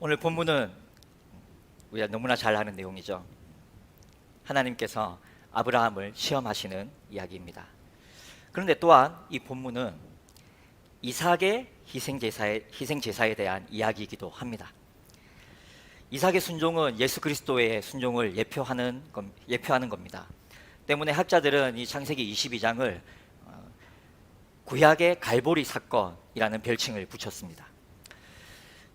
오늘 본문은 우리가 너무나 잘 아는 내용이죠. 하나님께서 아브라함을 시험하시는 이야기입니다. 그런데 또한 이 본문은 이삭의 희생제사에 대한 이야기이기도 합니다. 이삭의 순종은 예수 그리스도의 순종을 예표하는 겁니다. 때문에 학자들은 이 창세기 22장을 구약의 갈보리 사건이라는 별칭을 붙였습니다.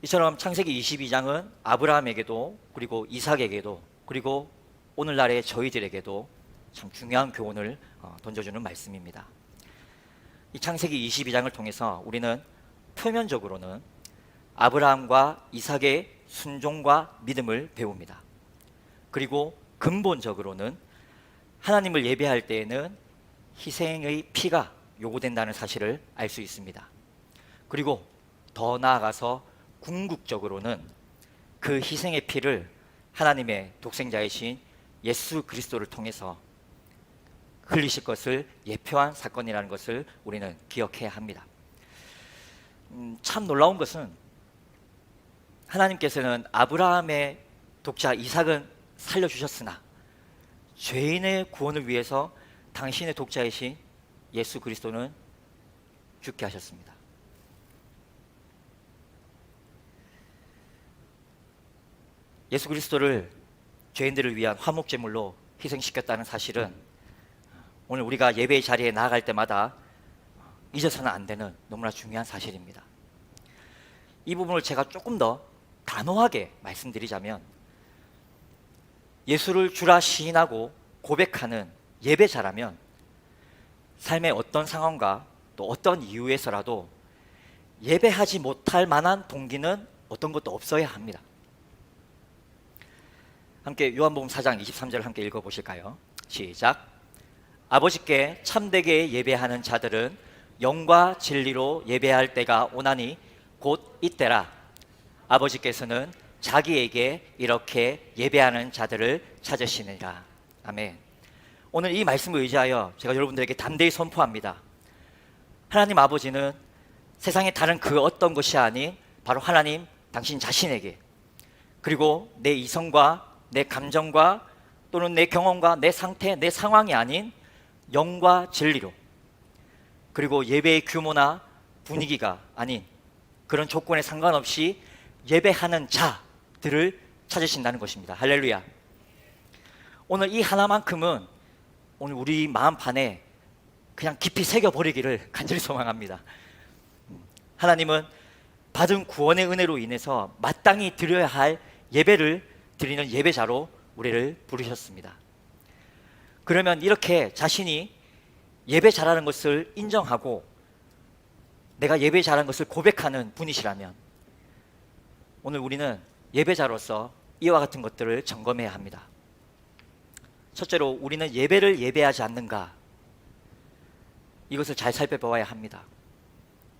이처럼 창세기 22장은 아브라함에게도 그리고 이삭에게도 그리고 오늘날의 저희들에게도 참 중요한 교훈을 던져주는 말씀입니다. 이 창세기 22장을 통해서 우리는 표면적으로는 아브라함과 이삭의 순종과 믿음을 배웁니다. 그리고 근본적으로는 하나님을 예배할 때에는 희생의 피가 요구된다는 사실을 알 수 있습니다. 그리고 더 나아가서 궁극적으로는 그 희생의 피를 하나님의 독생자이신 예수 그리스도를 통해서 흘리실 것을 예표한 사건이라는 것을 우리는 기억해야 합니다. 참 놀라운 것은 하나님께서는 아브라함의 독자 이삭은 살려주셨으나 죄인의 구원을 위해서 당신의 독자이신 예수 그리스도는 죽게 하셨습니다. 예수 그리스도를 죄인들을 위한 화목제물로 희생시켰다는 사실은 오늘 우리가 예배의 자리에 나아갈 때마다 잊어서는 안 되는 너무나 중요한 사실입니다. 이 부분을 제가 조금 더 단호하게 말씀드리자면 예수를 주라 시인하고 고백하는 예배자라면 삶의 어떤 상황과 또 어떤 이유에서라도 예배하지 못할 만한 동기는 어떤 것도 없어야 합니다. 함께 요한복음 4장 23절을 함께 읽어보실까요? 시작. 아버지께 참되게 예배하는 자들은 영과 진리로 예배할 때가 오나니 곧 이때라. 아버지께서는 자기에게 이렇게 예배하는 자들을 찾으시느니라. 아멘. 오늘 이 말씀을 의지하여 제가 여러분들에게 담대히 선포합니다. 하나님 아버지는 세상의 다른 그 어떤 것이 아닌 바로 하나님 당신 자신에게 그리고 내 이성과 내 감정과 또는 내 경험과 내 상태, 내 상황이 아닌 영과 진리로 그리고 예배의 규모나 분위기가 아닌 그런 조건에 상관없이 예배하는 자들을 찾으신다는 것입니다. 할렐루야. 오늘 이 하나만큼은 오늘 우리 마음판에 그냥 깊이 새겨버리기를 간절히 소망합니다. 하나님은 받은 구원의 은혜로 인해서 마땅히 드려야 할 예배를 드리는 예배자로 우리를 부르셨습니다. 그러면 이렇게 자신이 예배자라는 것을 인정하고 내가 예배자라는 것을 고백하는 분이시라면 오늘 우리는 예배자로서 이와 같은 것들을 점검해야 합니다. 첫째로 우리는 예배를 예배하지 않는가, 이것을 잘 살펴보아야 합니다.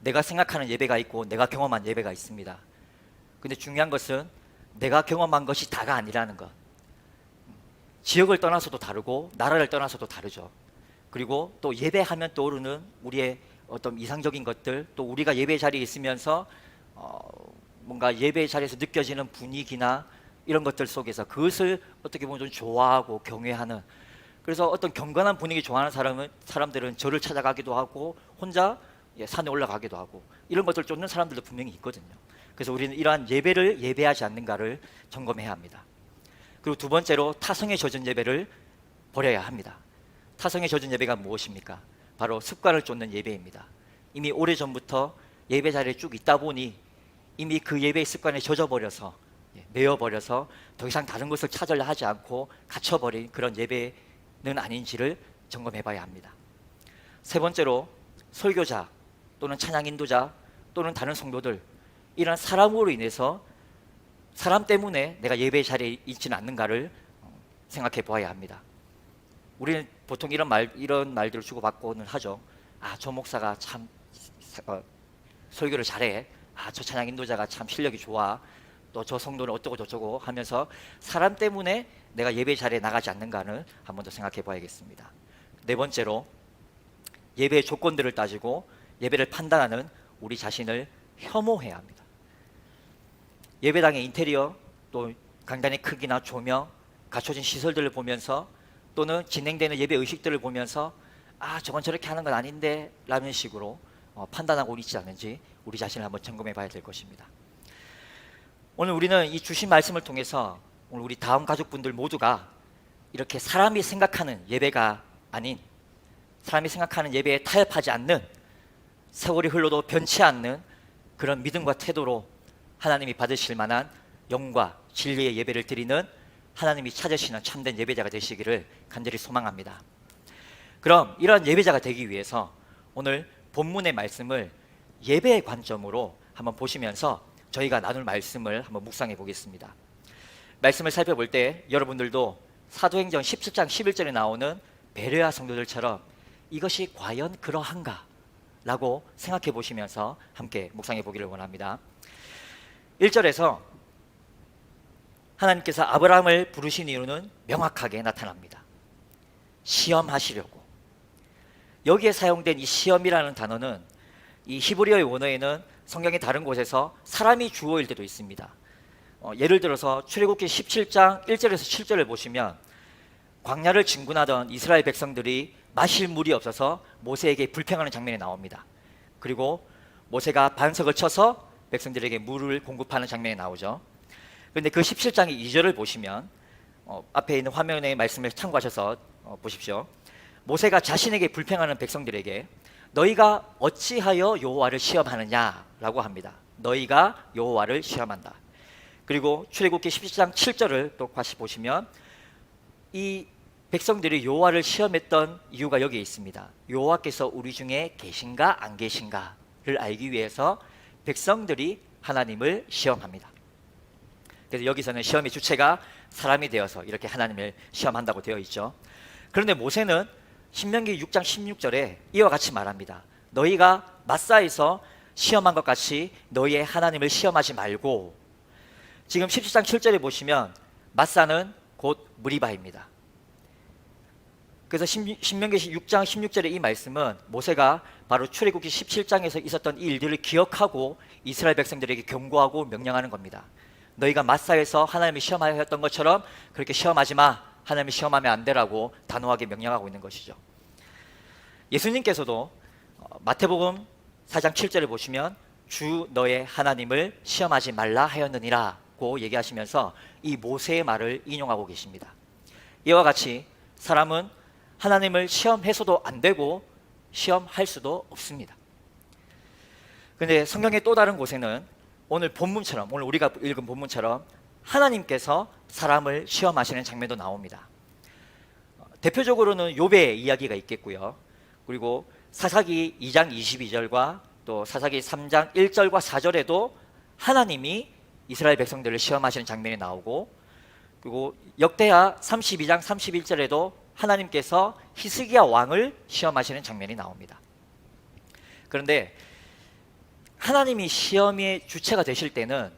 내가 생각하는 예배가 있고 내가 경험한 예배가 있습니다. 근데 중요한 것은 내가 경험한 것이 다가 아니라는 것. 지역을 떠나서도 다르고 나라를 떠나서도 다르죠. 그리고 또 예배하면 떠오르는 우리의 어떤 이상적인 것들, 또 우리가 예배 자리에 있으면서 뭔가 예배 자리에서 느껴지는 분위기나 이런 것들 속에서 그것을 어떻게 보면 좀 좋아하고 경외하는, 그래서 어떤 경건한 분위기 좋아하는 사람들은 절을 찾아가기도 하고 혼자 산에 올라가기도 하고 이런 것들 쫓는 사람들도 분명히 있거든요. 그래서 우리는 이러한 예배를 예배하지 않는가를 점검해야 합니다. 그리고 두 번째로 타성에 젖은 예배를 버려야 합니다. 타성에 젖은 예배가 무엇입니까? 바로 습관을 쫓는 예배입니다. 이미 오래전부터 예배 자리에 쭉 있다 보니 이미 그 예배의 습관에 젖어버려서 매여버려서 더 이상 다른 것을 찾으려 하지 않고 갇혀버린 그런 예배는 아닌지를 점검해 봐야 합니다. 세 번째로 설교자 또는 찬양 인도자 또는 다른 성도들, 이런 사람으로 인해서 사람 때문에 내가 예배 자리에 있지는 않는가를 생각해 보아야 합니다. 우리는 보통 이런 말들을 주고받고는 하죠. 아, 저 목사가 참 설교를 잘해. 아, 저 찬양 인도자가 참 실력이 좋아. 또 저 성도는 어쩌고 저쩌고 하면서 사람 때문에 내가 예배 자리에 나가지 않는가를 한 번 더 생각해 봐야겠습니다. 네 번째로 예배의 조건들을 따지고 예배를 판단하는 우리 자신을 혐오해야 합니다. 예배당의 인테리어, 또 강단의 크기나 조명, 갖춰진 시설들을 보면서 또는 진행되는 예배 의식들을 보면서 저건 저렇게 하는 건 아닌데 라는 식으로 판단하고 있지 않은지 우리 자신을 한번 점검해 봐야 될 것입니다. 오늘 우리는 이 주신 말씀을 통해서 오늘 우리 다음 가족분들 모두가 이렇게 사람이 생각하는 예배가 아닌, 사람이 생각하는 예배에 타협하지 않는, 세월이 흘러도 변치 않는 그런 믿음과 태도로 하나님이 받으실 만한 영과 진리의 예배를 드리는, 하나님이 찾으시는 참된 예배자가 되시기를 간절히 소망합니다. 그럼 이런 예배자가 되기 위해서 오늘 본문의 말씀을 예배의 관점으로 한번 보시면서 저희가 나눌 말씀을 한번 묵상해 보겠습니다. 말씀을 살펴볼 때 여러분들도 사도행전 17장 11절에 나오는 베레아 성도들처럼 이것이 과연 그러한가? 라고 생각해 보시면서 함께 묵상해 보기를 원합니다. 1절에서 하나님께서 아브라함을 부르신 이유는 명확하게 나타납니다. 시험하시려고. 여기에 사용된 이 시험이라는 단어는 이 히브리어의 원어에는 성경의 다른 곳에서 사람이 주어일 때도 있습니다. 예를 들어서 출애굽기 17장 1절에서 7절을 보시면 광야를 진군하던 이스라엘 백성들이 마실 물이 없어서 모세에게 불평하는 장면이 나옵니다. 그리고 모세가 반석을 쳐서 백성들에게 물을 공급하는 장면이 나오죠. 그런데 그 17장의 2절을 보시면 앞에 있는 화면의 말씀을 참고하셔서 보십시오. 모세가 자신에게 불평하는 백성들에게 너희가 어찌하여 여호와를 시험하느냐라고 합니다. 너희가 여호와를 시험한다. 그리고 출애굽기 17장 7절을 또 다시 보시면 이 백성들이 여호와를 시험했던 이유가 여기에 있습니다. 여호와께서 우리 중에 계신가 안 계신가를 알기 위해서 백성들이 하나님을 시험합니다. 그래서 여기서는 시험의 주체가 사람이 되어서 이렇게 하나님을 시험한다고 되어 있죠. 그런데 모세는 신명기 6장 16절에 이와 같이 말합니다. 너희가 마사에서 시험한 것 같이 너희의 하나님을 시험하지 말고, 지금 17장 7절에 보시면 마사는 곧 무리바입니다. 그래서 신명기 6장 16절의 이 말씀은 모세가 바로 출애굽기 17장에서 있었던 이 일들을 기억하고 이스라엘 백성들에게 경고하고 명령하는 겁니다. 너희가 마사에서 하나님을 시험하였던 것처럼 그렇게 시험하지 마, 하나님을 시험하면 안 되라고 단호하게 명령하고 있는 것이죠. 예수님께서도 마태복음 4장 7절을 보시면 주 너의 하나님을 시험하지 말라 하였느니라고 얘기하시면서 이 모세의 말을 인용하고 계십니다. 이와 같이 사람은 하나님을 시험해서도 안 되고 시험할 수도 없습니다. 그런데 성경의 또 다른 곳에는 오늘 본문처럼, 오늘 우리가 읽은 본문처럼 하나님께서 사람을 시험하시는 장면도 나옵니다. 대표적으로는 욥의 이야기가 있겠고요. 그리고 사사기 2장 22절과 또 사사기 3장 1절과 4절에도 하나님이 이스라엘 백성들을 시험하시는 장면이 나오고, 그리고 역대하 32장 31절에도 하나님께서 히스기야 왕을 시험하시는 장면이 나옵니다. 그런데 하나님이 시험의 주체가 되실 때는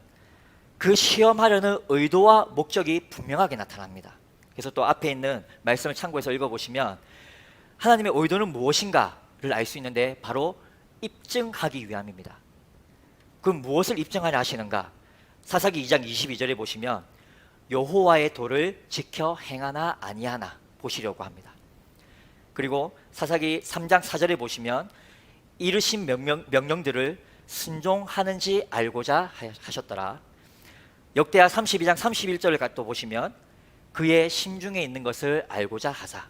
그 시험하려는 의도와 목적이 분명하게 나타납니다. 그래서 또 앞에 있는 말씀을 참고해서 읽어보시면 하나님의 의도는 무엇인가를 알 수 있는데 바로 입증하기 위함입니다. 그럼 무엇을 입증하려 하시는가? 사사기 2장 22절에 보시면 여호와의 도를 지켜 행하나 아니하나 보시려고 합니다. 그리고 사사기 3장 4절에 보시면 이르신 명령들을 순종하는지 알고자 하셨더라. 역대하 32장 31절을 또 보시면 그의 심중에 있는 것을 알고자 하사.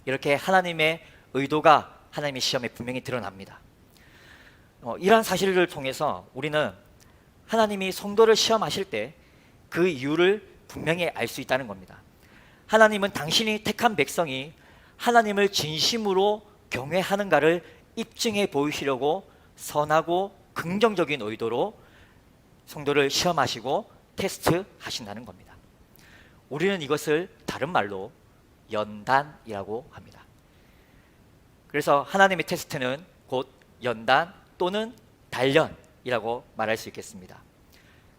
이렇게 하나님의 의도가 하나님의 시험에 분명히 드러납니다. 이러한 사실을 통해서 우리는 하나님이 성도를 시험하실 때 그 이유를 분명히 알 수 있다는 겁니다. 하나님은 당신이 택한 백성이 하나님을 진심으로 경외하는가를 입증해 보이시려고 선하고 긍정적인 의도로 성도를 시험하시고 테스트하신다는 겁니다. 우리는 이것을 다른 말로 연단이라고 합니다. 그래서 하나님의 테스트는 곧 연단 또는 단련이라고 말할 수 있겠습니다.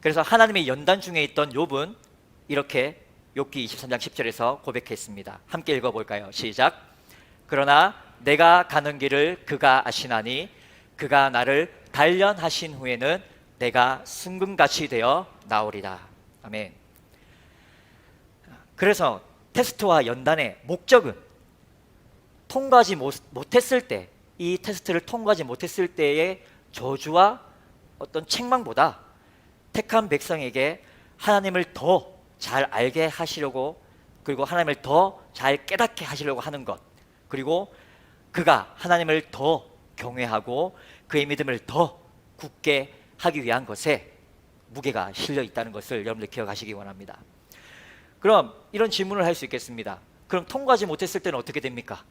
그래서 하나님의 연단 중에 있던 욥은 이렇게 욥기 23장 10절에서 고백했습니다. 함께 읽어볼까요? 시작. 그러나 내가 가는 길을 그가 아시나니 그가 나를 단련하신 후에는 내가 순금같이 되어 나오리라. 아멘. 그래서 테스트와 연단의 목적은 통과하지 못했을 때, 이 테스트를 통과하지 못했을 때의 저주와 어떤 책망보다 택한 백성에게 하나님을 더 잘 알게 하시려고, 그리고 하나님을 더 잘 깨닫게 하시려고 하는 것, 그리고 그가 하나님을 더 경외하고 그의 믿음을 더 굳게 하기 위한 것에 무게가 실려 있다는 것을 여러분들 기억하시기 원합니다. 그럼 이런 질문을 할 수 있겠습니다. 그럼 통과하지 못했을 때는 어떻게 됩니까?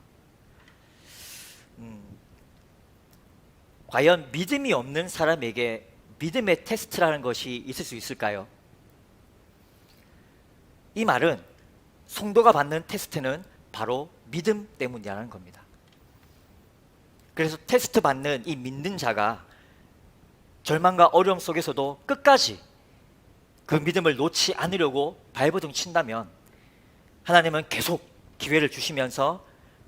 과연 믿음이 없는 사람에게 믿음의 테스트라는 것이 있을 수 있을까요? 이 말은 성도가 받는 테스트는 바로 믿음 때문이라는 겁니다. 그래서 테스트 받는 이 믿는 자가 절망과 어려움 속에서도 끝까지 그 믿음을 놓지 않으려고 발버둥 친다면 하나님은 계속 기회를 주시면서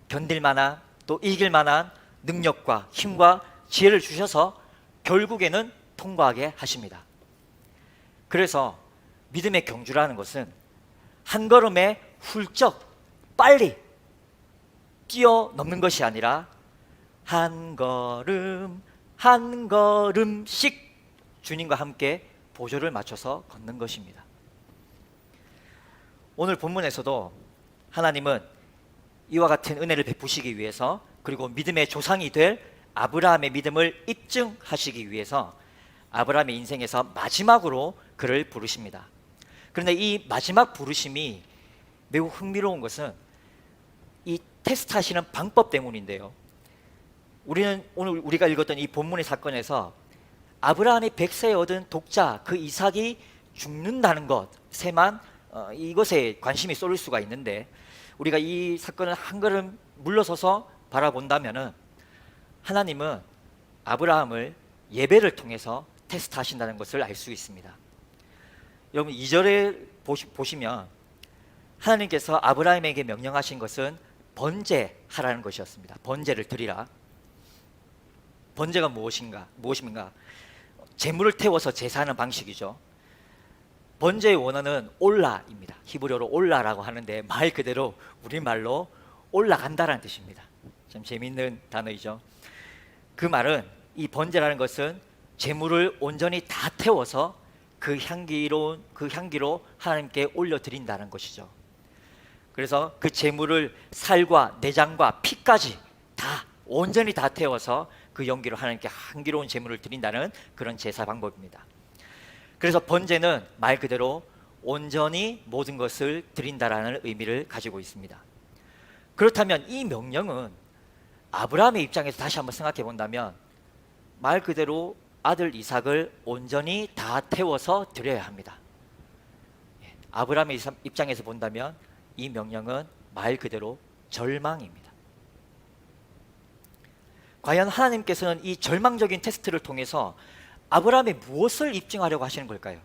견딜 만한, 또 이길 만한 능력과 힘과 지혜를 주셔서 결국에는 통과하게 하십니다. 그래서 믿음의 경주라는 것은 한 걸음에 훌쩍 빨리 뛰어넘는 것이 아니라 한 걸음 한 걸음씩 주님과 함께 보조를 맞춰서 걷는 것입니다. 오늘 본문에서도 하나님은 이와 같은 은혜를 베푸시기 위해서, 그리고 믿음의 조상이 될 아브라함의 믿음을 입증하시기 위해서 아브라함의 인생에서 마지막으로 그를 부르십니다. 그런데 이 마지막 부르심이 매우 흥미로운 것은 이 테스트하시는 방법 때문인데요. 우리는 오늘 우리가 읽었던 이 본문의 사건에서 아브라함이 백세에 얻은 독자 그 이삭이 죽는다는 것에만 이것에 관심이 쏠릴 수가 있는데, 우리가 이 사건을 한 걸음 물러서서 바라본다면은 하나님은 아브라함을 예배를 통해서 테스트하신다는 것을 알 수 있습니다. 여러분 2절에 보시면 하나님께서 아브라함에게 명령하신 것은 번제하라는 것이었습니다. 번제를 드리라. 번제가 무엇입니까? 제물을 태워서 제사하는 방식이죠. 번제의 원어는 올라입니다. 히브리어로 올라라고 하는데 말 그대로 우리말로 올라간다라는 뜻입니다. 참 재미있는 단어이죠. 그 말은, 이 번제라는 것은 제물을 온전히 다 태워서 그 향기로 하나님께 올려드린다는 것이죠. 그래서 그 제물을 살과 내장과 피까지 다 온전히 다 태워서 그 연기로 하나님께 향기로운 제물을 드린다는 그런 제사 방법입니다. 그래서 번제는 말 그대로 온전히 모든 것을 드린다라는 의미를 가지고 있습니다. 그렇다면 이 명령은 아브라함의 입장에서 다시 한번 생각해 본다면 말 그대로 아들 이삭을 온전히 다 태워서 드려야 합니다. 아브라함의 입장에서 본다면 이 명령은 말 그대로 절망입니다. 과연 하나님께서는 이 절망적인 테스트를 통해서 아브라함의 무엇을 입증하려고 하시는 걸까요?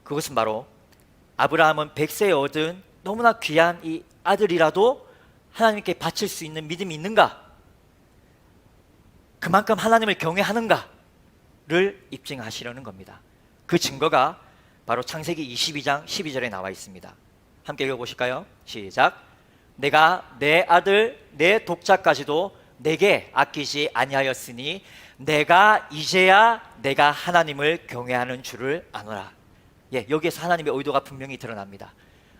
그것은 바로 아브라함은 100세에 얻은 너무나 귀한 이 아들이라도 하나님께 바칠 수 있는 믿음이 있는가? 그만큼 하나님을 경외하는가를 입증하시려는 겁니다. 그 증거가 바로 창세기 22장 12절에 나와 있습니다. 함께 읽어보실까요? 시작. 내가 내 아들 내 독자까지도 내게 아끼지 아니하였으니 내가 이제야 내가 하나님을 경외하는 줄을 아노라. 여기에서 하나님의 의도가 분명히 드러납니다.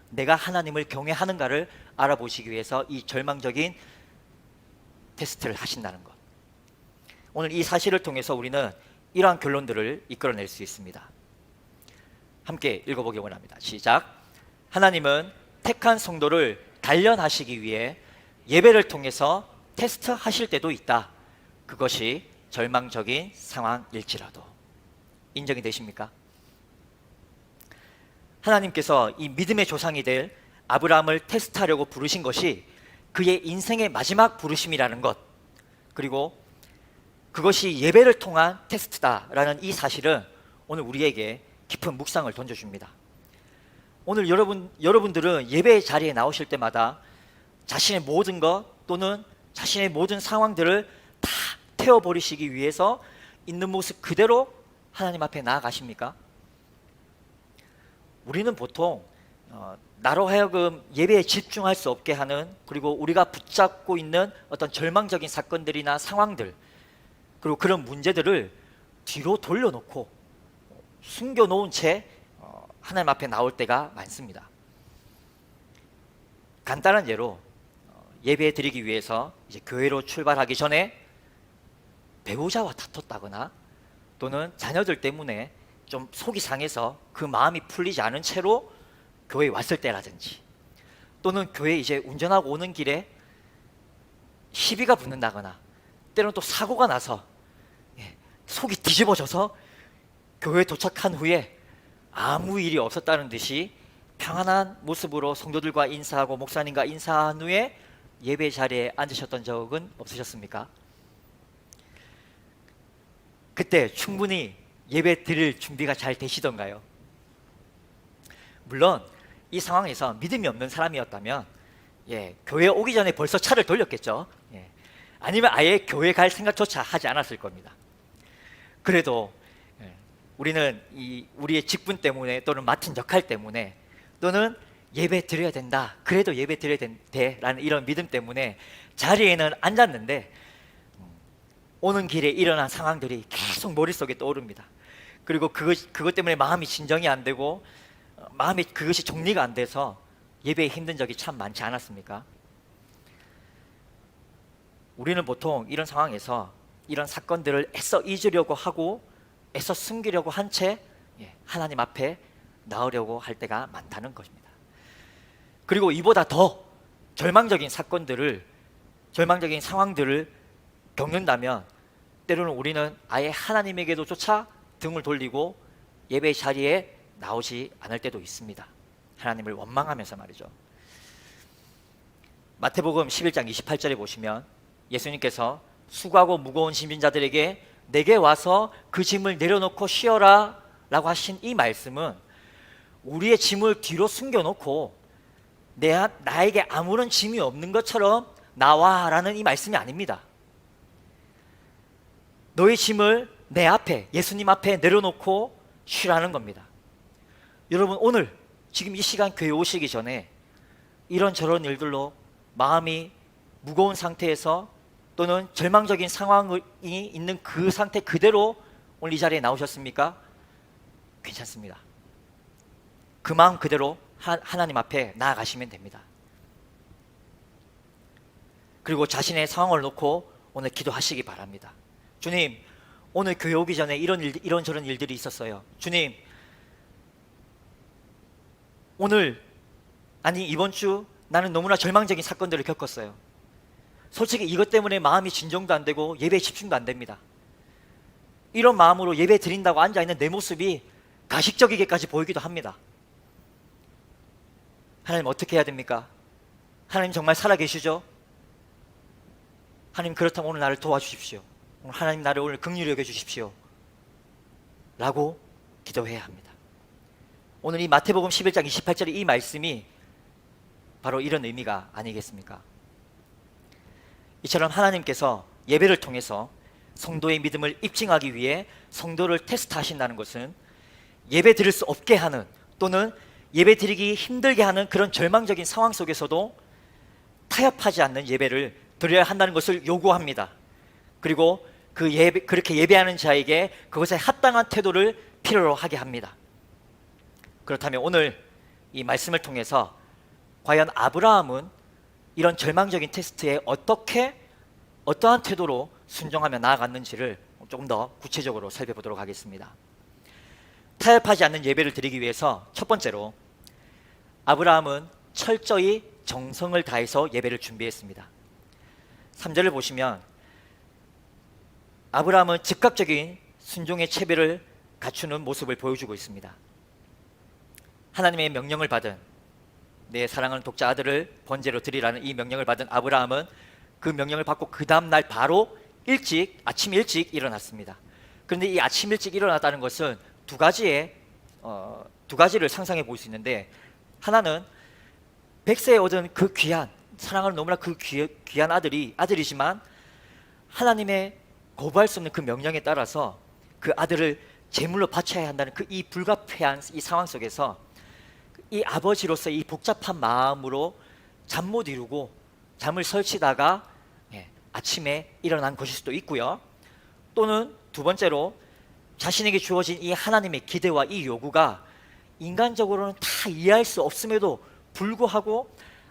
내가 하나님을 경외하는가를 알아보시기 위해서 이 절망적인 테스트를 하신다는 것. 오늘 이 사실을 통해서 우리는 이러한 결론들을 이끌어낼 수 있습니다. 함께 읽어보기 원합니다. 시작. 하나님은 택한 성도를 단련하시기 위해 예배를 통해서 테스트하실 때도 있다. 그것이 절망적인 상황일지라도. 인정이 되십니까? 하나님께서 이 믿음의 조상이 될 아브라함을 테스트하려고 부르신 것이 그의 인생의 마지막 부르심이라는 것, 그리고 그것이 예배를 통한 테스트다라는 이 사실은 오늘 우리에게 깊은 묵상을 던져줍니다. 오늘 여러분들은 예배 자리에 나오실 때마다 자신의 모든 것 또는 자신의 모든 상황들을 다 태워버리시기 위해서 있는 모습 그대로 하나님 앞에 나아가십니까? 우리는 보통 나로 하여금 예배에 집중할 수 없게 하는, 그리고 우리가 붙잡고 있는 어떤 절망적인 사건들이나 상황들, 그리고 그런 문제들을 뒤로 돌려놓고 숨겨놓은 채 하나님 앞에 나올 때가 많습니다. 간단한 예로 예배 드리기 위해서 이제 교회로 출발하기 전에 배우자와 다퉜다거나 또는 자녀들 때문에 좀 속이 상해서 그 마음이 풀리지 않은 채로 교회에 왔을 때라든지, 또는 교회 이제 운전하고 오는 길에 시비가 붙는다거나, 때로는 또 사고가 나서 속이 뒤집어져서 교회에 도착한 후에 아무 일이 없었다는 듯이 평안한 모습으로 성도들과 인사하고 목사님과 인사한 후에 예배 자리에 앉으셨던 적은 없으셨습니까? 그때 충분히 예배 드릴 준비가 잘 되시던가요? 물론 이 상황에서 믿음이 없는 사람이었다면 교회 오기 전에 벌써 차를 돌렸겠죠. 아니면 아예 교회 갈 생각조차 하지 않았을 겁니다. 그래도 우리는 우리의 직분 때문에, 또는 맡은 역할 때문에, 또는 예배 드려야 된다, 그래도 예배 드려야 돼 라는 이런 믿음 때문에 자리에는 앉았는데 오는 길에 일어난 상황들이 계속 머릿속에 떠오릅니다. 그리고 그것 때문에 마음이 진정이 안 되고 마음이 그것이 정리가 안 돼서 예배에 힘든 적이 참 많지 않았습니까? 우리는 보통 이런 상황에서 이런 사건들을 애써 잊으려고 하고 애써 숨기려고 한 채 하나님 앞에 나오려고 할 때가 많다는 것입니다. 그리고 이보다 더 절망적인 사건들을, 절망적인 상황들을 겪는다면 때로는 우리는 아예 하나님에게도조차 등을 돌리고 예배 자리에 나오지 않을 때도 있습니다. 하나님을 원망하면서 말이죠. 마태복음 11장 28절에 보시면 예수님께서 수고하고 무거운 짐진 자들에게 내게 와서 그 짐을 내려놓고 쉬어라 라고 하신 이 말씀은 우리의 짐을 뒤로 숨겨놓고 나에게 아무런 짐이 없는 것처럼 나와 라는 이 말씀이 아닙니다. 너의 짐을 내 앞에, 예수님 앞에 내려놓고 쉬라는 겁니다. 여러분, 오늘 지금 이 시간 교회 오시기 전에 이런저런 일들로 마음이 무거운 상태에서, 또는 절망적인 상황이 있는 그 상태 그대로 오늘 이 자리에 나오셨습니까? 괜찮습니다. 그 마음 그대로 하나님 앞에 나아가시면 됩니다. 그리고 자신의 상황을 놓고 오늘 기도하시기 바랍니다. 주님, 오늘 교회 오기 전에 이런저런 일들이 있었어요. 주님, 이번 주 나는 너무나 절망적인 사건들을 겪었어요. 솔직히 이것 때문에 마음이 진정도 안 되고 예배에 집중도 안 됩니다. 이런 마음으로 예배 드린다고 앉아있는 내 모습이 가식적이게까지 보이기도 합니다. 하나님, 어떻게 해야 됩니까? 하나님 정말 살아계시죠? 하나님, 그렇다면 오늘 나를 도와주십시오. 하나님, 나를 오늘 긍휼히 여겨주십시오 라고 기도해야 합니다. 오늘 이 마태복음 11장 28절의 이 말씀이 바로 이런 의미가 아니겠습니까? 이처럼 하나님께서 예배를 통해서 성도의 믿음을 입증하기 위해 성도를 테스트하신다는 것은 예배 드릴 수 없게 하는, 또는 예배 드리기 힘들게 하는 그런 절망적인 상황 속에서도 타협하지 않는 예배를 드려야 한다는 것을 요구합니다. 그리고 그렇게 예배하는 자에게 그것에 합당한 태도를 필요로 하게 합니다. 그렇다면 오늘 이 말씀을 통해서 과연 아브라함은 이런 절망적인 테스트에 어떠한 태도로 순종하며 나아갔는지를 조금 더 구체적으로 살펴보도록 하겠습니다. 타협하지 않는 예배를 드리기 위해서 첫 번째로 아브라함은 철저히 정성을 다해서 예배를 준비했습니다. 3절을 보시면 아브라함은 즉각적인 순종의 체배를 갖추는 모습을 보여주고 있습니다. 하나님의 명령을 받은, 내 사랑하는 독자 아들을 번제로 드리라는 이 명령을 받은 아브라함은 그 명령을 받고 그 다음날 바로 아침 일찍 일어났습니다. 그런데 이 아침 일찍 일어났다는 것은 두 가지를 상상해 볼 수 있는데, 하나는 100세에 얻은 그 귀한, 사랑하는 너무나 그 귀한 아들이지만 하나님의 거부할 수 없는 그 명령에 따라서 그 아들을 제물로 바쳐야 한다는 이 불가피한 이 상황 속에서 이 아버지로서 이 복잡한 마음으로 잠 못 이루고 잠을 설치다가 아침에 일어난 것일 수도 있고요. 또는 두 번째로 자신에게 주어진 이 하나님의 기대와 이 요구가 인간적으로는 다 이해할 수 없음에도 불구하고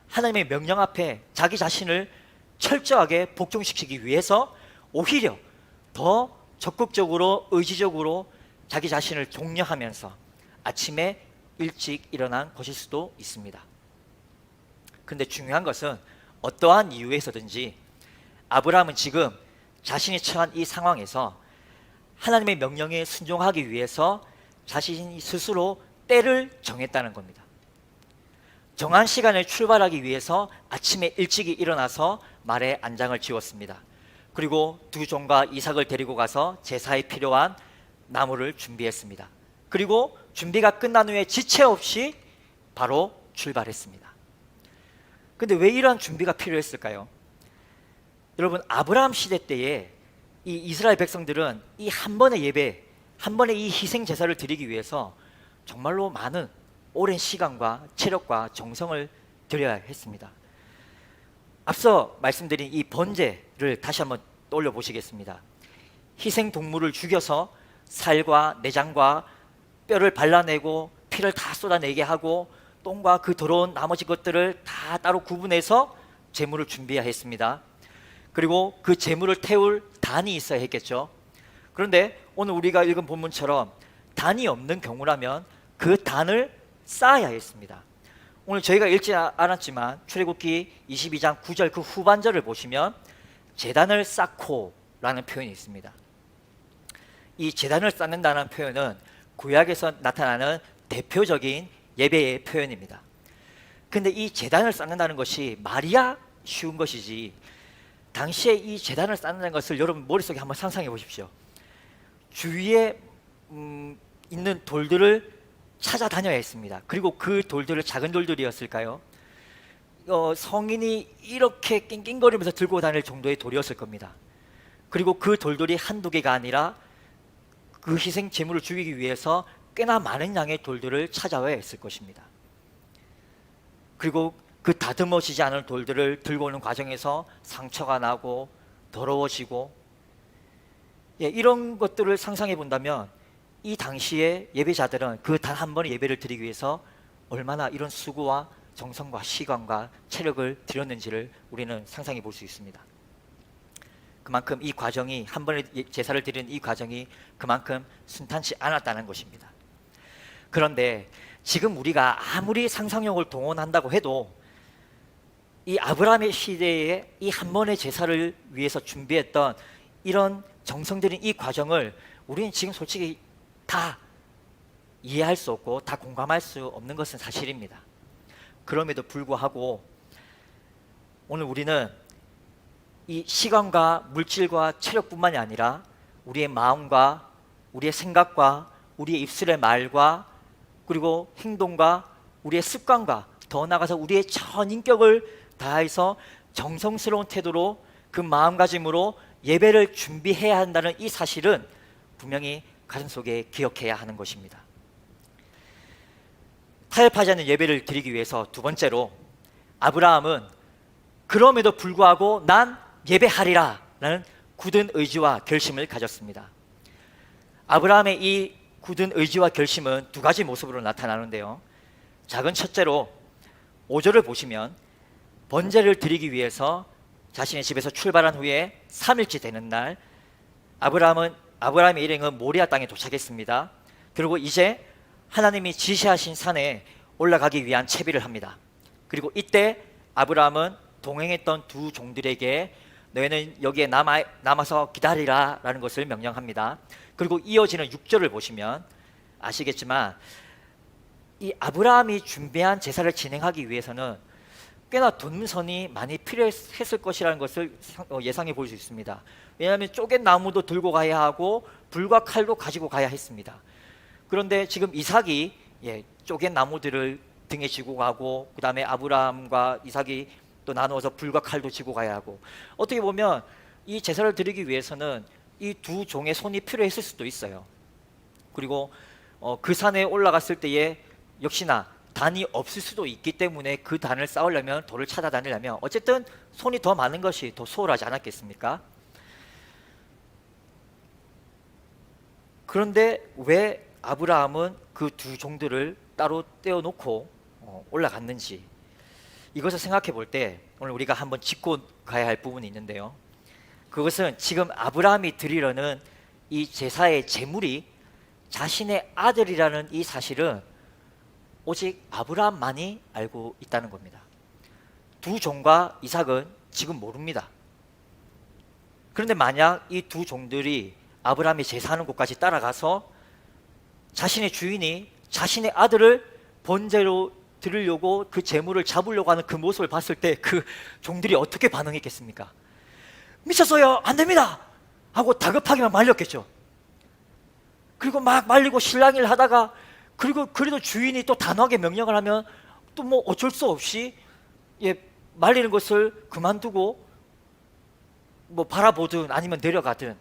하나님의 명령 앞에 자기 자신을 철저하게 복종시키기 위해서 오히려 더 적극적으로 의지적으로 자기 자신을 독려하면서 아침에 일찍 일어난 것일 수도 있습니다. 그런데 중요한 것은 어떠한 이유에서든지 아브라함은 지금 자신이 처한 이 상황에서 하나님의 명령에 순종하기 위해서 자신이 스스로 때를 정했다는 겁니다. 정한 시간에 출발하기 위해서 아침에 일찍이 일어나서 말에 안장을 지었습니다. 그리고 두 종과 이삭을 데리고 가서 제사에 필요한 나무를 준비했습니다. 그리고 준비가 끝난 후에 지체 없이 바로 출발했습니다. 근데 왜 이러한 준비가 필요했을까요? 여러분, 아브라함 시대 때에 이 이스라엘 백성들은 이 한 번의 예배, 한 번의 이 희생 제사를 드리기 위해서 정말로 많은 오랜 시간과 체력과 정성을 들여야 했습니다. 앞서 말씀드린 이 번제를 다시 한번 떠올려 보시겠습니다. 희생 동물을 죽여서 살과 내장과 뼈를 발라내고 피를 다 쏟아내게 하고 똥과 그 더러운 나머지 것들을 다 따로 구분해서 제물을 준비해야 했습니다. 그리고 그 제물을 태울 단이 있어야 했겠죠. 그런데 오늘 우리가 읽은 본문처럼 단이 없는 경우라면 그 단을 쌓아야 했습니다. 오늘 저희가 읽지 않았지만 출애굽기 22장 9절 그 후반절을 보시면 제단을 쌓고 라는 표현이 있습니다. 이 제단을 쌓는다는 표현은 구약에서 나타나는 대표적인 예배의 표현입니다. 근데 이 제단을 쌓는다는 것이 말이야 쉬운 것이지, 당시에 이 제단을 쌓는다는 것을 여러분 머릿속에 한번 상상해 보십시오. 주위에 있는 돌들을 찾아다녀야 했습니다. 그리고 그 돌들을 작은 돌들이었을까요? 성인이 이렇게 낑낑거리면서 들고 다닐 정도의 돌이었을 겁니다. 그리고 그 돌들이 한두 개가 아니라 그 희생 제물을 죽이기 위해서 꽤나 많은 양의 돌들을 찾아와야 했을 것입니다. 그리고 그 다듬어지지 않은 돌들을 들고 오는 과정에서 상처가 나고 더러워지고, 이런 것들을 상상해 본다면 이 당시에 예배자들은 그 단 한 번의 예배를 드리기 위해서 얼마나 이런 수고와 정성과 시간과 체력을 들였는지를 우리는 상상해 볼 수 있습니다. 그만큼 이 과정이, 한 번의 제사를 드리는 이 과정이 그만큼 순탄치 않았다는 것입니다. 그런데 지금 우리가 아무리 상상력을 동원한다고 해도 이 아브라함의 시대에 이 한 번의 제사를 위해서 준비했던 이런 정성 들인 이 과정을 우리는 지금 솔직히 다 이해할 수 없고 다 공감할 수 없는 것은 사실입니다. 그럼에도 불구하고 오늘 우리는 이 시간과 물질과 체력뿐만이 아니라 우리의 마음과 우리의 생각과 우리의 입술의 말과 그리고 행동과 우리의 습관과 더 나아가서 우리의 전 인격을 다해서 정성스러운 태도로 그 마음가짐으로 예배를 준비해야 한다는 이 사실은 분명히 가슴속에 기억해야 하는 것입니다. 타협하지 않는 예배를 드리기 위해서 두 번째로 아브라함은 그럼에도 불구하고 난 예배하리라 라는 굳은 의지와 결심을 가졌습니다. 아브라함의 이 굳은 의지와 결심은 두 가지 모습으로 나타나는데요. 작은 첫째로 5절을 보시면 번제를 드리기 위해서 자신의 집에서 출발한 후에 3일째 되는 날 아브라함의 일행은 모리아 땅에 도착했습니다. 그리고 이제 하나님이 지시하신 산에 올라가기 위한 채비를 합니다. 그리고 이때 아브라함은 동행했던 두 종들에게 너희는 여기에 남아서 기다리라 라는 것을 명령합니다. 그리고 이어지는 6절을 보시면 아시겠지만 이 아브라함이 준비한 제사를 진행하기 위해서는 꽤나 돈선이 많이 필요했을 것이라는 것을 예상해 볼 수 있습니다. 왜냐하면 쪼갠 나무도 들고 가야 하고 불과 칼도 가지고 가야 했습니다. 그런데 지금 이삭이 쪼갠 나무들을 등에 지고 가고 그 다음에 아브라함과 이삭이 또 나누어서 불과 칼도 지고 가야 하고, 어떻게 보면 이 제사를 드리기 위해서는 이 두 종의 손이 필요했을 수도 있어요. 그리고 그 산에 올라갔을 때에 역시나 단이 없을 수도 있기 때문에 그 단을 쌓으려면 돌을 찾아다니려면 어쨌든 손이 더 많은 것이 더 수월하지 않았겠습니까? 그런데 왜 아브라함은 그 두 종들을 따로 떼어놓고 올라갔는지, 이것을 생각해 볼 때 오늘 우리가 한번 짚고 가야 할 부분이 있는데요. 그것은 지금 아브라함이 드리려는 이 제사의 제물이 자신의 아들이라는 이 사실은 오직 아브라함만이 알고 있다는 겁니다. 두 종과 이삭은 지금 모릅니다. 그런데 만약 이 두 종들이 아브라함이 제사하는 곳까지 따라가서 자신의 주인이 자신의 아들을 번제로 드리려고 그 제물을 잡으려고 하는 그 모습을 봤을 때 그 종들이 어떻게 반응했겠습니까? 미쳤어요, 안 됩니다 하고 다급하게만 말렸겠죠. 그리고 막 말리고 실랑이를 하다가, 그리고 그래도 주인이 또 단호하게 명령을 하면 또 뭐 어쩔 수 없이 말리는 것을 그만두고 뭐 바라보든 아니면 내려가든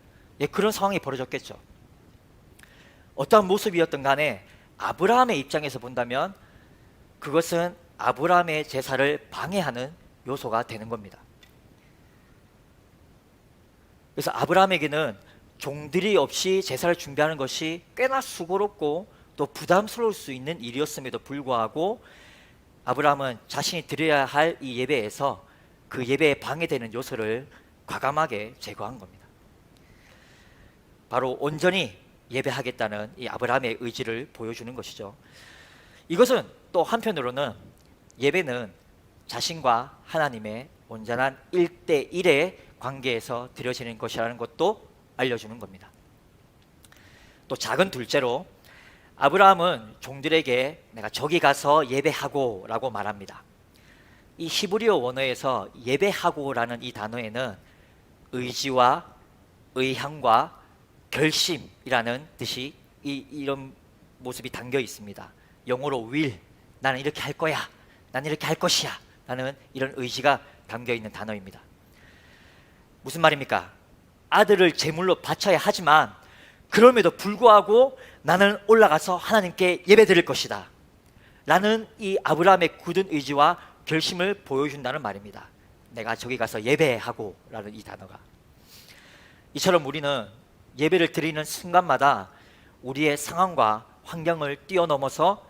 그런 상황이 벌어졌겠죠. 어떠한 모습이었든 간에 아브라함의 입장에서 본다면 그것은 아브라함의 제사를 방해하는 요소가 되는 겁니다. 그래서 아브라함에게는 종들이 없이 제사를 준비하는 것이 꽤나 수고롭고 또 부담스러울 수 있는 일이었음에도 불구하고 아브라함은 자신이 드려야 할 이 예배에서 그 예배에 방해되는 요소를 과감하게 제거한 겁니다. 바로 온전히 예배하겠다는 이 아브라함의 의지를 보여주는 것이죠. 이것은 또 한편으로는 예배는 자신과 하나님의 온전한 1대1의 관계에서 드려지는 것이라는 것도 알려주는 겁니다. 또 작은 둘째로 아브라함은 종들에게 내가 저기 가서 예배하고 라고 말합니다. 이 히브리어 원어에서 예배하고라는 이 단어에는 의지와 의향과 결심이라는 뜻이 이런 모습이 담겨 있습니다. 영어로 will, 나는 이렇게 할 거야, 나는 이렇게 할 것이야 라는 이런 의지가 담겨 있는 단어입니다. 무슨 말입니까? 아들을 제물로 바쳐야 하지만 그럼에도 불구하고 나는 올라가서 하나님께 예배드릴 것이다 라는 이 아브라함의 굳은 의지와 결심을 보여준다는 말입니다. 내가 저기 가서 예배하고 라는 이 단어가, 이처럼 우리는 예배를 드리는 순간마다 우리의 상황과 환경을 뛰어넘어서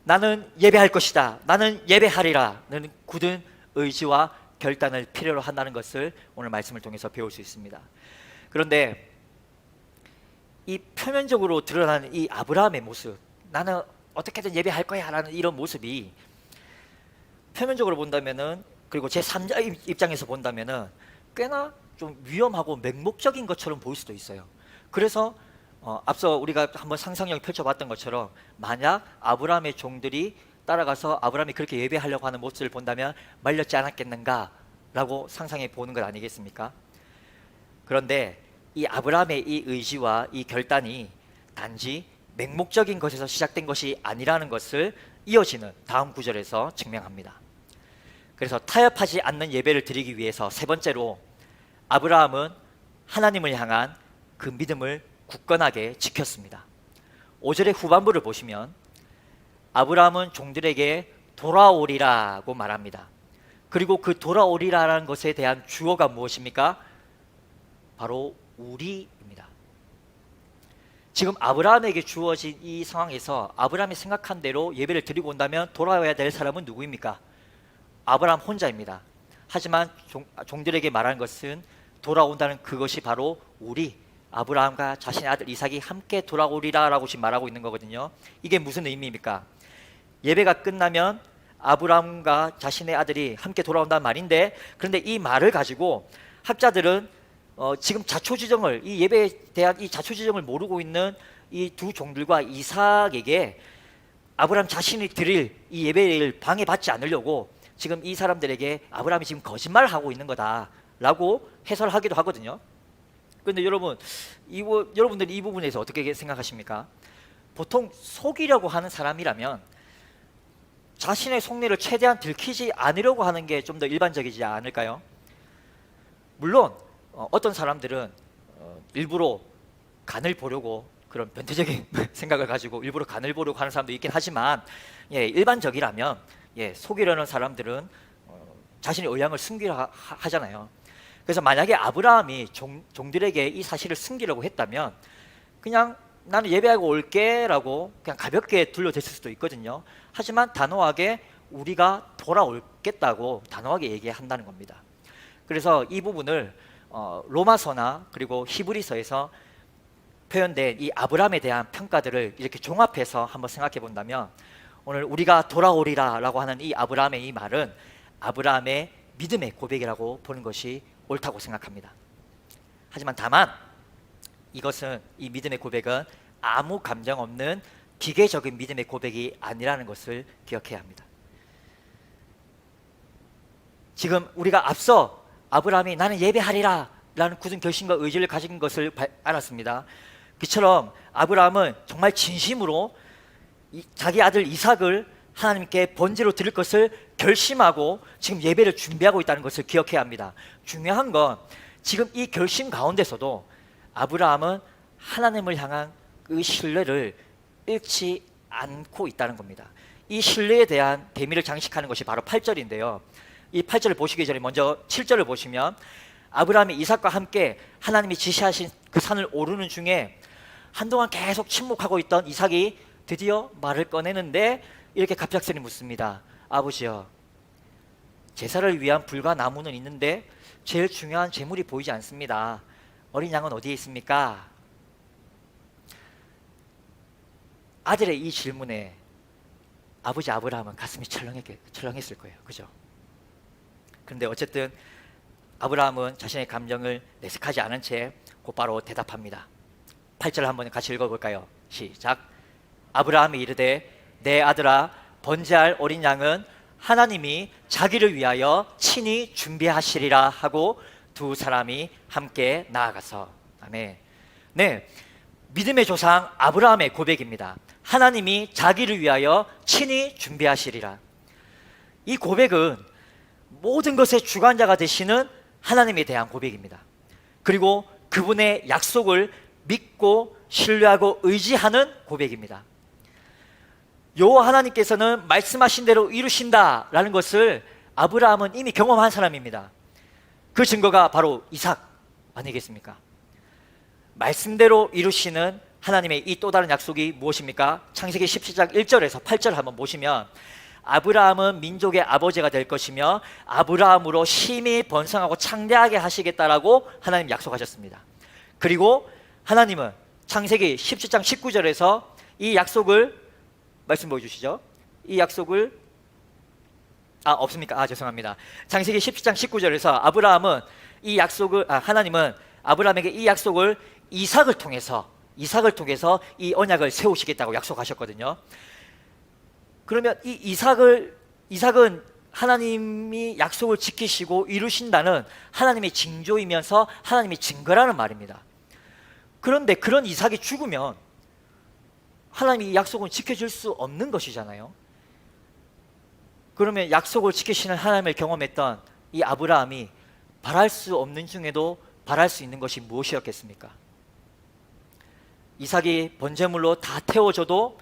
나는 예배할 것이다, 나는 예배하리라는 굳은 의지와 결단을 필요로 한다는 것을 오늘 말씀을 통해서 배울 수 있습니다. 그런데 이 표면적으로 드러나는 이 아브라함의 모습, 나는 어떻게든 예배할 거야 라는 이런 모습이 표면적으로 본다면은, 그리고 제3자 입장에서 본다면은 꽤나 좀 위험하고 맹목적인 것처럼 보일 수도 있어요. 그래서 앞서 우리가 한번 상상력 펼쳐봤던 것처럼 만약 아브라함의 종들이 따라가서 아브라함이 그렇게 예배하려고 하는 모습을 본다면 말렸지 않았겠는가 라고 상상해 보는 것 아니겠습니까? 그런데 이 아브라함의 이 의지와 이 결단이 단지 맹목적인 것에서 시작된 것이 아니라는 것을 이어지는 다음 구절에서 증명합니다. 그래서 타협하지 않는 예배를 드리기 위해서 세 번째로 아브라함은 하나님을 향한 그 믿음을 굳건하게 지켰습니다. 5절의 후반부를 보시면 아브라함은 종들에게 돌아오리라고 말합니다. 그리고 그 돌아오리라라는 것에 대한 주어가 무엇입니까? 바로 우리입니다. 지금 아브라함에게 주어진 이 상황에서 아브라함이 생각한 대로 예배를 드리고 온다면 돌아와야 될 사람은 누구입니까? 아브라함 혼자입니다. 하지만 종들에게 말하는 것은 돌아온다는 그것이 바로 우리, 아브라함과 자신의 아들 이삭이 함께 돌아오리라 라고 지금 말하고 있는 거거든요. 이게 무슨 의미입니까? 예배가 끝나면 아브라함과 자신의 아들이 함께 돌아온다는 말인데, 그런데 이 말을 가지고 학자들은 지금 자초지정을, 이 예배에 대한 이 자초지정을 모르고 있는 이 두 종들과 이삭에게 아브라함 자신이 드릴 이 예배를 방해받지 않으려고 지금 이 사람들에게 아브라함이 지금 거짓말을 하고 있는 거다라고 해설하기도 하거든요. 그런데 여러분들이 이 부분에서 어떻게 생각하십니까? 보통 속이려고 하는 사람이라면 자신의 속내를 최대한 들키지 않으려고 하는 게 좀 더 일반적이지 않을까요? 물론 어떤 사람들은 일부러 간을 보려고 그런 변태적인 생각을 가지고 일부러 간을 보려고 하는 사람도 있긴 하지만, 일반적이라면 속이려는 사람들은 자신의 의향을 숨기려 하잖아요. 그래서 만약에 아브라함이 종들에게 이 사실을 숨기려고 했다면 그냥 나는 예배하고 올게 라고 그냥 가볍게 둘러댔을 수도 있거든요. 하지만 단호하게 우리가 돌아오겠다고 단호하게 얘기한다는 겁니다. 그래서 이 부분을 로마서나 그리고 히브리서에서 표현된 이 아브라함에 대한 평가들을 이렇게 종합해서 한번 생각해 본다면, 오늘 우리가 돌아오리라 라고 하는 이 아브라함의 이 말은 아브라함의 믿음의 고백이라고 보는 것이 옳다고 생각합니다. 하지만 다만 이 믿음의 고백은 아무 감정 없는 기계적인 믿음의 고백이 아니라는 것을 기억해야 합니다. 지금 우리가 앞서 아브라함이 나는 예배하리라 라는 굳은 결심과 의지를 가진 것을 알았습니다. 그처럼 아브라함은 정말 진심으로 자기 아들 이삭을 하나님께 번제로 드릴 것을 결심하고 지금 예배를 준비하고 있다는 것을 기억해야 합니다. 중요한 건 지금 이 결심 가운데서도 아브라함은 하나님을 향한 그 신뢰를 잃지 않고 있다는 겁니다. 이 신뢰에 대한 대미를 장식하는 것이 바로 8절인데요. 이 8절을 보시기 전에 먼저 7절을 보시면, 아브라함이 이삭과 함께 하나님이 지시하신 그 산을 오르는 중에 한동안 계속 침묵하고 있던 이삭이 드디어 말을 꺼내는데 이렇게 갑작스레 묻습니다. 아버지요, 제사를 위한 불과 나무는 있는데 제일 중요한 제물이 보이지 않습니다. 어린 양은 어디에 있습니까? 아들의 이 질문에 아버지 아브라함은 가슴이 철렁했을 거예요. 그죠? 그런데 어쨌든 아브라함은 자신의 감정을 내색하지 않은 채 곧바로 대답합니다. 8절 한번 같이 읽어볼까요? 시작. 아브라함이 이르되 내 아들아, 번제할 어린 양은 하나님이 자기를 위하여 친히 준비하시리라 하고 두 사람이 함께 나아가서. 아멘. 네, 믿음의 조상 아브라함의 고백입니다. 하나님이 자기를 위하여 친히 준비하시리라. 이 고백은 모든 것의 주관자가 되시는 하나님에 대한 고백입니다. 그리고 그분의 약속을 믿고 신뢰하고 의지하는 고백입니다. 여호와 하나님께서는 말씀하신 대로 이루신다라는 것을 아브라함은 이미 경험한 사람입니다. 그 증거가 바로 이삭 아니겠습니까? 말씀대로 이루시는 하나님의 이 또 다른 약속이 무엇입니까? 창세기 17장 1절에서 8절 한번 보시면, 아브라함은 민족의 아버지가 될 것이며 아브라함으로 심히 번성하고 창대하게 하시겠다라고 하나님 약속하셨습니다. 그리고 하나님은 창세기 17장 19절에서 이 약속을 말씀 보여주시죠. 이 약속을 없습니까? 죄송합니다. 창세기 17장 19절에서 하나님은 아브라함에게 이 약속을 이삭을 통해서 이 언약을 세우시겠다고 약속하셨거든요. 그러면 이 이삭은 하나님이 약속을 지키시고 이루신다는 하나님의 징조이면서 하나님의 증거라는 말입니다. 그런데 그런 이삭이 죽으면 하나님이 이 약속은 지켜줄 수 없는 것이잖아요. 그러면 약속을 지키시는 하나님을 경험했던 이 아브라함이 바랄 수 없는 중에도 바랄 수 있는 것이 무엇이었겠습니까? 이삭이 번제물로 다 태워져도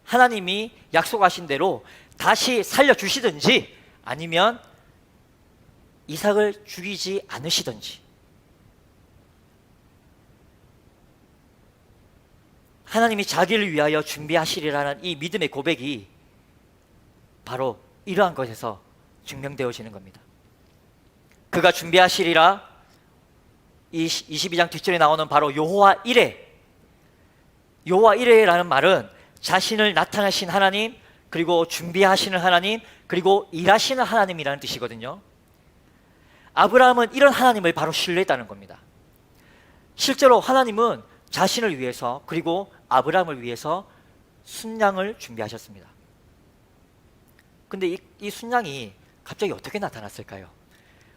하나님이 약속하신 대로 다시 살려주시든지 아니면 이삭을 죽이지 않으시든지, 하나님이 자기를 위하여 준비하시리라는 이 믿음의 고백이 바로 이러한 것에서 증명되어지는 겁니다. 그가 준비하시리라, 이 22장 뒷절에 나오는 바로 여호와 이레라는 말은 자신을 나타내신 하나님, 그리고 준비하시는 하나님, 그리고 일하시는 하나님이라는 뜻이거든요. 아브라함은 이런 하나님을 바로 신뢰했다는 겁니다. 실제로 하나님은 자신을 위해서 그리고 아브라함을 위해서 순양을 준비하셨습니다. 근데 이 순양이 갑자기 어떻게 나타났을까요?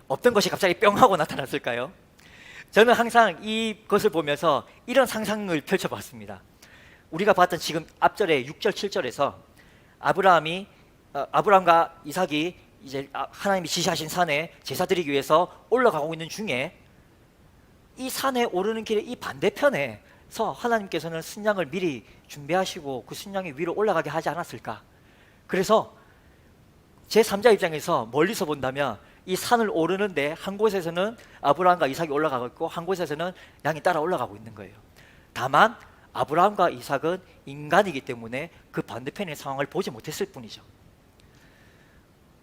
없던 것이 갑자기 뿅 하고 나타났을까요? 저는 항상 이것을 보면서 이런 상상을 펼쳐봤습니다. 우리가 봤던 지금 앞절에 6절 7절에서 아브라함과 이삭이 이제 하나님이 지시하신 산에 제사 드리기 위해서 올라가고 있는 중에 이 산에 오르는 길의 이 반대편에 그래서 하나님께서는 순양을 미리 준비하시고 그 순양이 위로 올라가게 하지 않았을까? 그래서 제3자 입장에서 멀리서 본다면 이 산을 오르는데 한 곳에서는 아브라함과 이삭이 올라가고 있고 한 곳에서는 양이 따라 올라가고 있는 거예요. 다만 아브라함과 이삭은 인간이기 때문에 그 반대편의 상황을 보지 못했을 뿐이죠.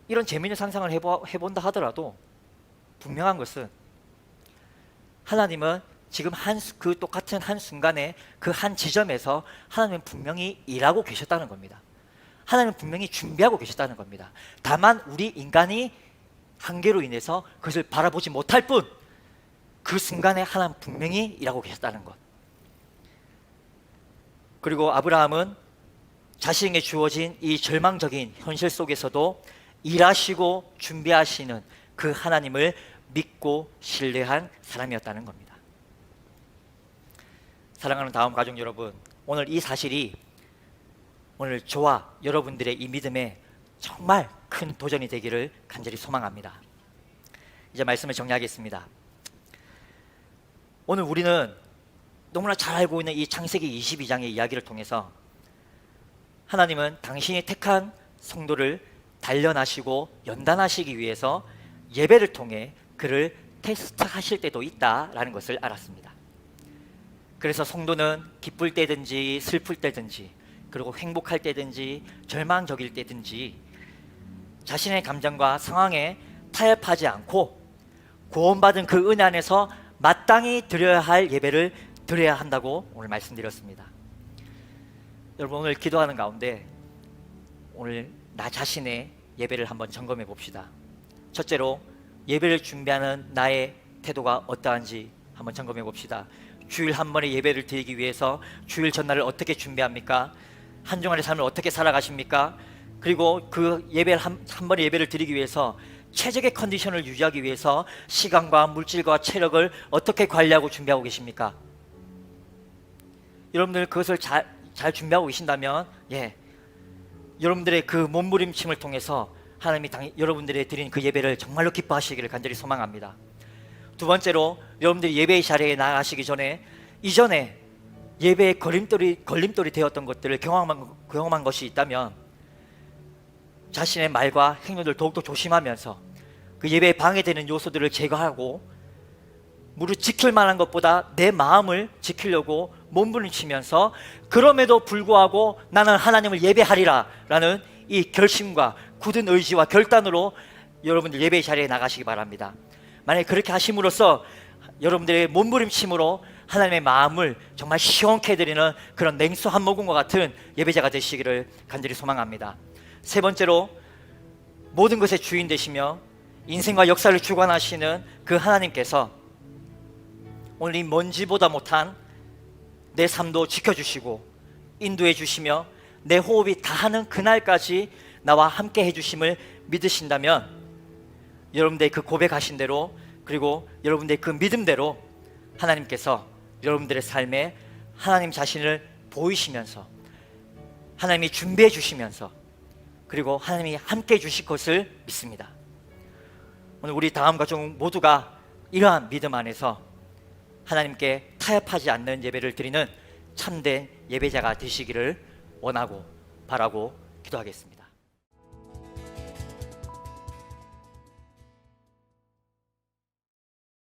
이런 재미있는 상상을 해본다 하더라도 분명한 것은 하나님은 지금 그 똑같은 한 순간에 그 한 지점에서 하나님은 분명히 일하고 계셨다는 겁니다. 하나님은 분명히 준비하고 계셨다는 겁니다. 다만 우리 인간이 한계로 인해서 그것을 바라보지 못할 뿐 그 순간에 하나님은 분명히 일하고 계셨다는 것. 그리고 아브라함은 자신에게 주어진 이 절망적인 현실 속에서도 일하시고 준비하시는 그 하나님을 믿고 신뢰한 사람이었다는 겁니다. 사랑하는 다음 가족 여러분, 오늘 이 사실이 오늘 저와 여러분들의 이 믿음에 정말 큰 도전이 되기를 간절히 소망합니다. 이제 말씀을 정리하겠습니다. 오늘 우리는 너무나 잘 알고 있는 이 창세기 22장의 이야기를 통해서 하나님은 당신이 택한 성도를 단련하시고 연단하시기 위해서 예배를 통해 그를 테스트하실 때도 있다라는 것을 알았습니다. 그래서 성도는 기쁠 때든지 슬플 때든지 그리고 행복할 때든지 절망적일 때든지 자신의 감정과 상황에 타협하지 않고 구원받은 그 은혜 안에서 마땅히 드려야 할 예배를 드려야 한다고 오늘 말씀드렸습니다. 여러분, 오늘 기도하는 가운데 오늘 나 자신의 예배를 한번 점검해 봅시다. 첫째로 예배를 준비하는 나의 태도가 어떠한지 한번 점검해 봅시다. 주일 한 번의 예배를 드리기 위해서 주일 전날을 어떻게 준비합니까? 한 주간의 삶을 어떻게 살아가십니까? 그리고 그 예배를 한 번의 예배를 드리기 위해서 최적의 컨디션을 유지하기 위해서 시간과 물질과 체력을 어떻게 관리하고 준비하고 계십니까? 여러분들 그것을 잘 준비하고 계신다면 여러분들의 그 몸부림침을 통해서 하나님이 여러분들이 드린 그 예배를 정말로 기뻐하시기를 간절히 소망합니다. 두 번째로 여러분들이 예배의 자리에 나가시기 전에 이전에 예배의 걸림돌이 되었던 것들을 경험한 것이 있다면 자신의 말과 행동을 더욱더 조심하면서 그 예배에 방해되는 요소들을 제거하고 무릇 지킬 만한 것보다 내 마음을 지키려고 몸부림치면서 그럼에도 불구하고 나는 하나님을 예배하리라 라는 이 결심과 굳은 의지와 결단으로 여러분들 예배의 자리에 나가시기 바랍니다. 만약에 그렇게 하심으로써 여러분들의 몸부림침으로 하나님의 마음을 정말 시원케 해드리는 그런 냉수 한 모금과 같은 예배자가 되시기를 간절히 소망합니다. 세 번째로 모든 것의 주인 되시며 인생과 역사를 주관하시는 그 하나님께서 오늘 이 먼지보다 못한 내 삶도 지켜주시고 인도해 주시며 내 호흡이 다하는 그날까지 나와 함께 해주심을 믿으신다면 여러분들의 그 고백하신 대로 그리고 여러분들의 그 믿음대로 하나님께서 여러분들의 삶에 하나님 자신을 보이시면서 하나님이 준비해 주시면서 그리고 하나님이 함께 해주실 것을 믿습니다. 오늘 우리 다음 가족 모두가 이러한 믿음 안에서 하나님께 타협하지 않는 예배를 드리는 참된 예배자가 되시기를 원하고 바라고 기도하겠습니다.